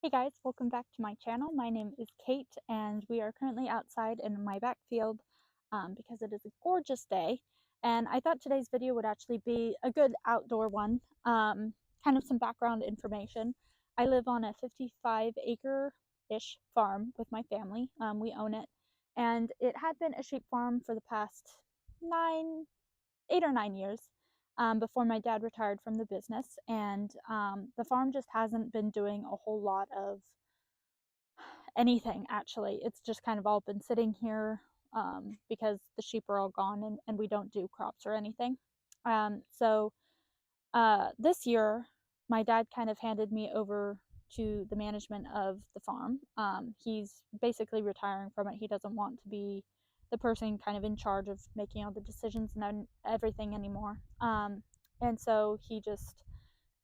Hey guys, welcome back to my channel. My name is Kate and we are currently outside in my backfield because it is a gorgeous day. And I thought today's video would actually be a good outdoor one. Kind of some background information. I live on a 55-acre-ish farm with my family. We own it. And it had been a sheep farm for the past 8 or 9 years before my dad retired from the business. And the farm just hasn't been doing a whole lot of anything, actually. It's just kind of all been sitting here because the sheep are all gone and we don't do crops or anything. So this year, my dad kind of handed me over to the management of the farm. He's basically retiring from it. He doesn't want to be the person kind of in charge of making all the decisions and everything anymore. And so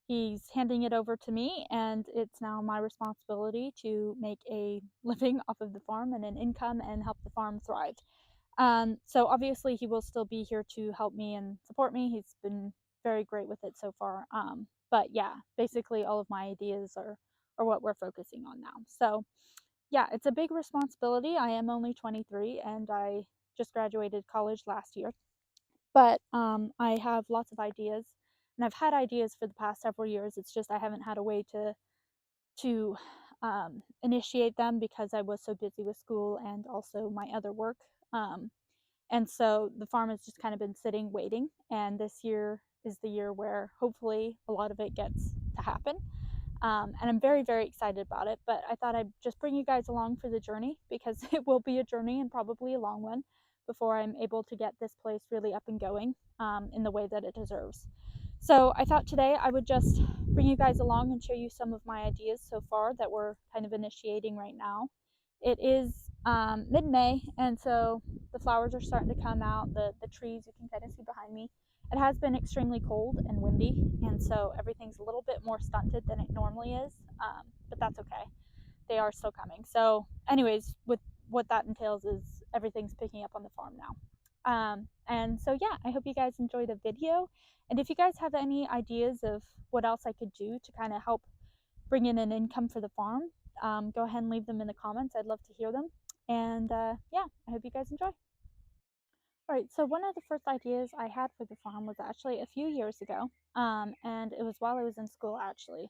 he's handing it over to me, and it's now my responsibility to make a living off of the farm and an income and help the farm thrive. So obviously he will still be here to help me and support me. He's been very great with it so far. But yeah, basically all of my ideas are what we're focusing on now. So yeah, it's a big responsibility. I am only 23 and I just graduated college last year. But I have lots of ideas, and I've had ideas for the past several years. It's just I haven't had a way to initiate them because I was so busy with school and also my other work. Um, and so the farm has just kind of been sitting, waiting. And this year is the year where hopefully a lot of it gets to happen. And I'm very, very excited about it. But I thought I'd just bring you guys along for the journey because it will be a journey and probably a long one before I'm able to get this place really up and going in the way that it deserves. So I thought today I would just bring you guys along and show you some of my ideas so far that we're kind of initiating right now. It is mid-May, and so the flowers are starting to come out. The trees you can kind of see behind me. It has been extremely cold and windy, and so everything's a little bit more stunted than it normally is, but that's okay. They are still coming. So anyways, with what that entails is everything's picking up on the farm now. And so yeah, I hope you guys enjoy the video. And if you guys have any ideas of what else I could do to kind of help bring in an income for the farm, go ahead and leave them in the comments. I'd love to hear them. And yeah, I hope you guys enjoy. All right, so one of the first ideas I had for the farm was actually a few years ago, and it was while I was in school actually.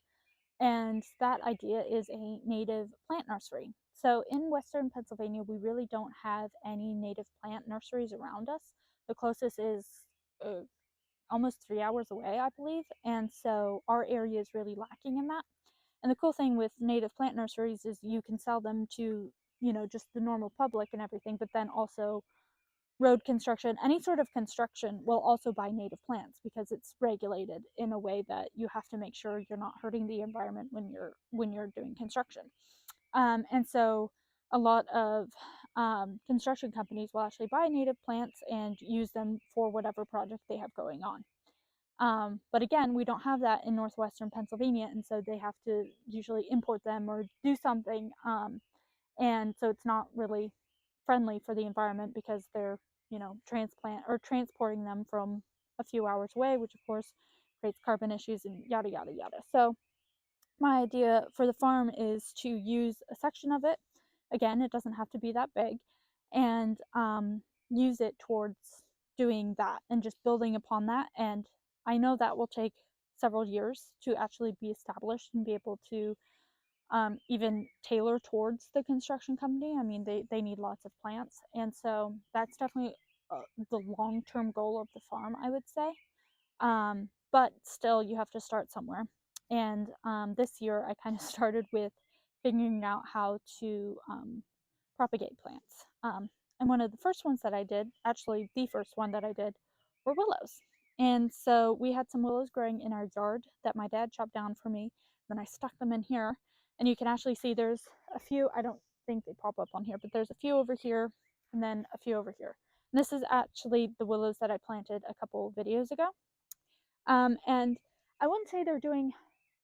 And that idea is a native plant nursery. So in Western Pennsylvania, we really don't have any native plant nurseries around us. The closest is uh, almost 3 hours away, I believe. And so our area is really lacking in that. And the cool thing with native plant nurseries is you can sell them to, just the normal public and everything, but then also road construction, any sort of construction will also buy native plants because it's regulated in a way that you have to make sure you're not hurting the environment when you're doing construction. And so a lot of construction companies will actually buy native plants and use them for whatever project they have going on. But again, we don't have that in northwestern Pennsylvania, and so they have to usually import them or do something. And so it's not really friendly for the environment because they're, transplant or transporting them from a few hours away, which of course creates carbon issues and yada yada yada. So my idea for the farm is to use a section of it. Again, it doesn't have to be that big, and use it towards doing that and just building upon that. And I know that will take several years to actually be established and be able to even tailor towards the construction company. I mean, they need lots of plants. And so that's definitely the long term goal of the farm, I would say. But still, you have to start somewhere. And this year, I kind of started with figuring out how to propagate plants. And one of the first ones that I did, actually, the first one that I did, were willows. And so we had some willows growing in our yard that my dad chopped down for me. Then I stuck them in here. And you can actually see there's a few, I don't think they pop up on here, but there's a few over here and then a few over here. And this is actually the willows that I planted a couple of videos ago. And I wouldn't say they're doing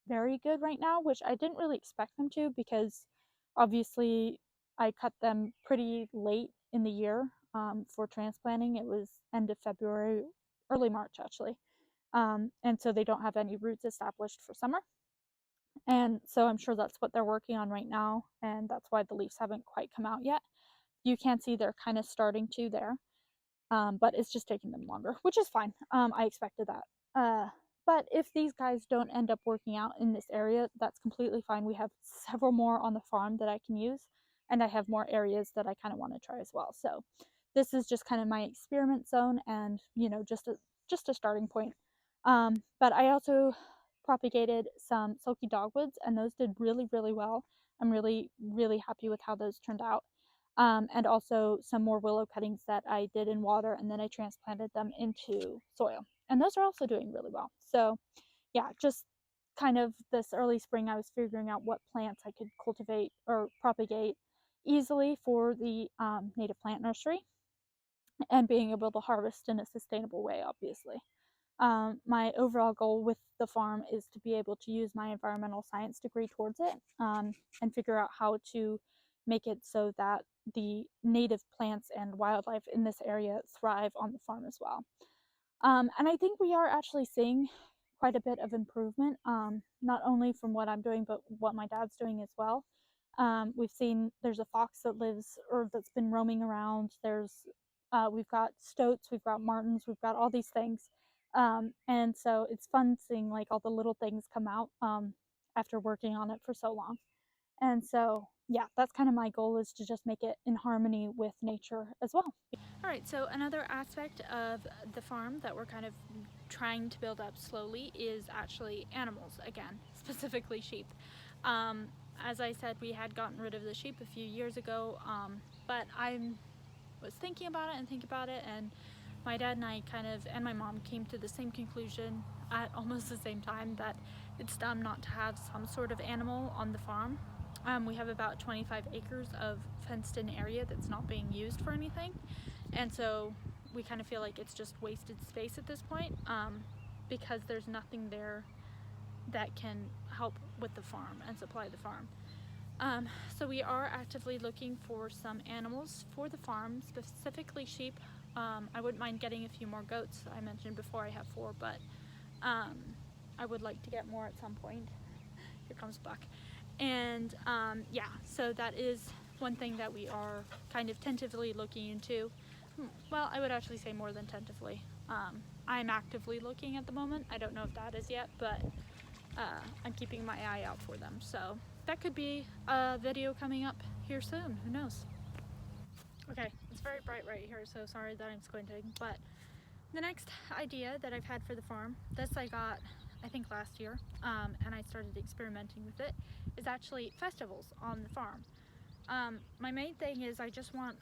very good right now, which I didn't really expect them to because obviously I cut them pretty late in the year for transplanting. It was end of February, early March actually. And so they don't have any roots established for summer. And so I'm sure that's what they're working on right now, and that's why the leaves haven't quite come out yet. You can see they're kind of starting to there, but it's just taking them longer, which is fine. I expected that. But if these guys don't end up working out in this area, that's completely fine. We have several more on the farm that I can use, and I have more areas that I kind of want to try as well. So this is just kind of my experiment zone, and just a starting point. But I also propagated some silky dogwoods, and those did really, really well. I'm really, really happy with how those turned out. And also some more willow cuttings that I did in water, and then I transplanted them into soil. And those are also doing really well. So, yeah, just kind of this early spring, I was figuring out what plants I could cultivate or propagate easily for the native plant nursery and being able to harvest in a sustainable way, obviously. My overall goal with the farm is to be able to use my environmental science degree towards it, and figure out how to make it so that the native plants and wildlife in this area thrive on the farm as well. And I think we are actually seeing quite a bit of improvement, not only from what I'm doing, but what my dad's doing as well. We've seen there's a fox that lives or that's been roaming around. We've got stoats, we've got martins, we've got all these things. And so it's fun seeing like all the little things come out after working on it for so long. And so, yeah, that's kind of my goal, is to just make it in harmony with nature as well. All right, so another aspect of the farm that we're kind of trying to build up slowly is actually animals again, specifically sheep. Um, as I said, we had gotten rid of the sheep a few years ago, but I was thinking about it, and my dad and I and my mom came to the same conclusion at almost the same time, that it's dumb not to have some sort of animal on the farm. We have about 25 acres of fenced in area that's not being used for anything. And so we kind of feel like it's just wasted space at this point, because there's nothing there that can help with the farm and supply the farm. So we are actively looking for some animals for the farm, specifically sheep. I wouldn't mind getting a few more goats. I mentioned before I have 4, but I would like to get more at some point. Here comes Buck. And yeah, so that is one thing that we are kind of tentatively looking into. Well, I would actually say more than tentatively. I'm actively looking at the moment. I don't know if that is yet, but I'm keeping my eye out for them. So that could be a video coming up here soon. Who knows? Okay, it's very bright right here, so sorry that I'm squinting. But the next idea that I've had for the farm, this I got I think last year, and I started experimenting with it, is actually festivals on the farm. My main thing is I just want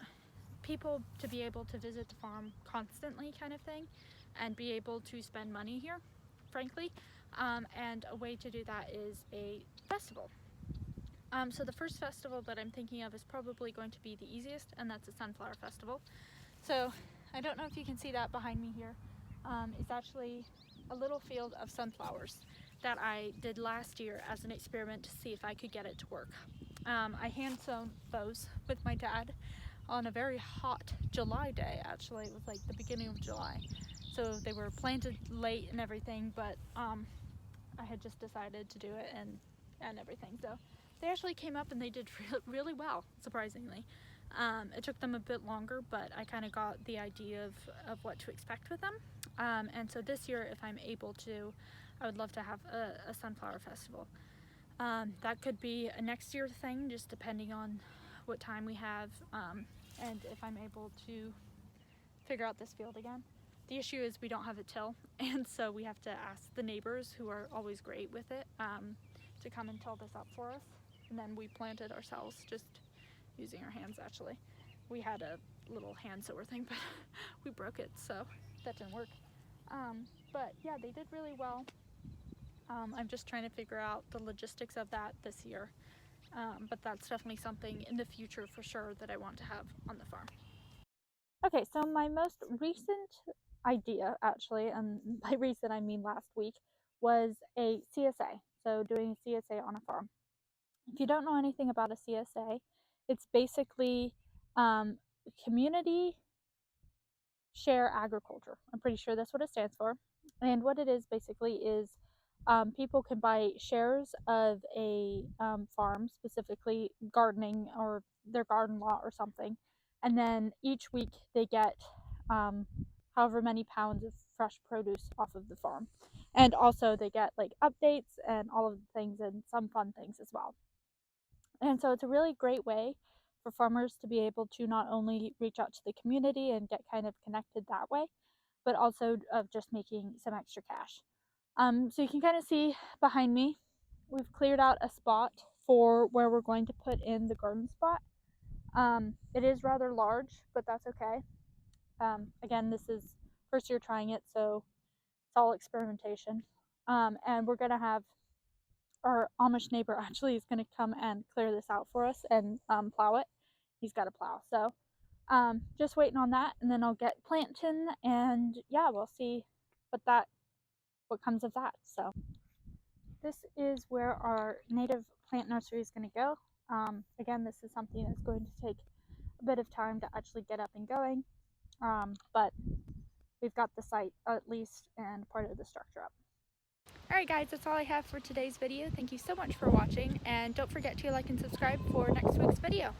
people to be able to visit the farm constantly, kind of thing, and be able to spend money here, frankly. And a way to do that is a festival. So the first festival that I'm thinking of is probably going to be the easiest, and that's a sunflower festival. So I don't know if you can see that behind me here. It's actually a little field of sunflowers that I did last year as an experiment to see if I could get it to work. I hand sown those with my dad on a very hot July day. Actually, it was like the beginning of July, so they were planted late and everything, but I had just decided to do it and everything. So they actually came up and they did really well, surprisingly. It took them a bit longer, but I kind of got the idea of what to expect with them. And so this year, if I'm able to, I would love to have a sunflower festival. That could be a next year thing, just depending on what time we have, and if I'm able to figure out this field again. The issue is we don't have a till, and so we have to ask the neighbors, who are always great with it, to come and till this up for us. And then we plant it ourselves, just using our hands actually. We had a little hand sower thing, but we broke it, so that didn't work. But yeah, they did really well. I'm just trying to figure out the logistics of that this year. But that's definitely something in the future for sure that I want to have on the farm. Okay, so my most recent idea, actually, and by recent I mean last week, was a CSA. So doing a CSA on a farm. If you don't know anything about a CSA, it's basically community share agriculture. I'm pretty sure that's what it stands for. And what it is basically is people can buy shares of a farm, specifically gardening or their garden lot or something, and then each week they get however many pounds of fresh produce off of the farm, and also they get like updates and all of the things and some fun things as well. And so it's a really great way for farmers to be able to not only reach out to the community and get kind of connected that way, but also of just making some extra cash. So you can kind of see behind me, we've cleared out a spot for where we're going to put in the garden spot. It is rather large, but that's okay. Again, this is first year trying it, so it's all experimentation. And we're gonna have our Amish neighbor actually is gonna come and clear this out for us and plow it. He's got a plow, so just waiting on that, and then I'll get planting, and yeah, we'll see what comes of that. So this is where our native plant nursery is going to go. Again, this is something that's going to take a bit of time to actually get up and going, but we've got the site at least and part of the structure up. Alright guys, that's all I have for today's video. Thank you so much for watching, and don't forget to like and subscribe for next week's video.